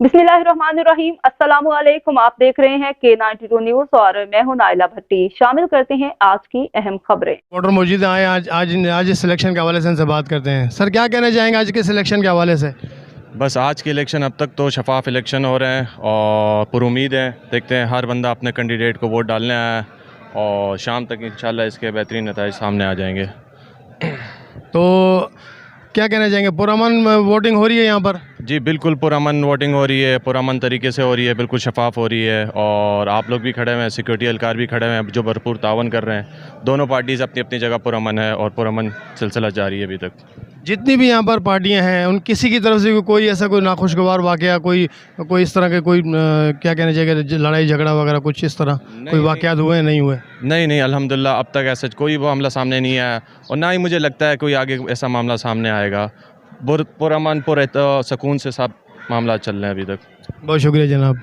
बिस्मिल्लाहिर्रहमानिर्रहीम। अस्सलामु अलैकुम। आप देख रहे हैं K92 न्यूज़ और मैं हूं नाइला भट्टी। शामिल करते हैं आज की अहम खबरें। रिपोर्टर मौजूद आए आज इस सिलेक्शन के हवाले से इनसे बात करते हैं। सर, क्या कहना चाहेंगे आज के सिलेक्शन के हवाले से? बस आज के इलेक्शन अब तक तो शफाफ इलेक्शन हो रहे हैं और पुरुमीद हैं। देखते हैं, हर बंदा अपने कैंडिडेट को वोट डालने आया है और शाम तक इंशाल्लाह इसके बेहतरीन नतीजे सामने आ जाएंगे। तो क्या कहना चाहेंगे, पुरअमन वोटिंग हो रही है यहाँ पर? जी बिल्कुल, पुरअमन वोटिंग हो रही है, पुरअमन तरीके से हो रही है, बिल्कुल शफाफ हो रही है और आप लोग भी खड़े हुए हैं, सिक्योरिटी एहलकार भी खड़े हुए हैं जो भरपूर तावन कर रहे हैं। दोनों पार्टीज़ अपनी अपनी जगह पुरअमन है और पुरअमन सिलसिला जारी है अभी तक। जितनी भी यहाँ पर पार्टियाँ हैं उन किसी की तरफ से कोई ऐसा कोई नाखुशगवार वाक़या, कोई कोई इस तरह के कोई क्या कहना चाहिए, लड़ाई झगड़ा वगैरह कुछ इस तरह कोई वाक़यात हुए नहीं हुए? नहीं, अल्हम्दुलिल्लाह अब तक ऐसा कोई मामला सामने नहीं आया और ना ही मुझे लगता है कोई आगे ऐसा मामला सामने आएगा। पुरअमन सुकून से सब मामला चल रहे हैं अभी तक। बहुत शुक्रिया जनाब।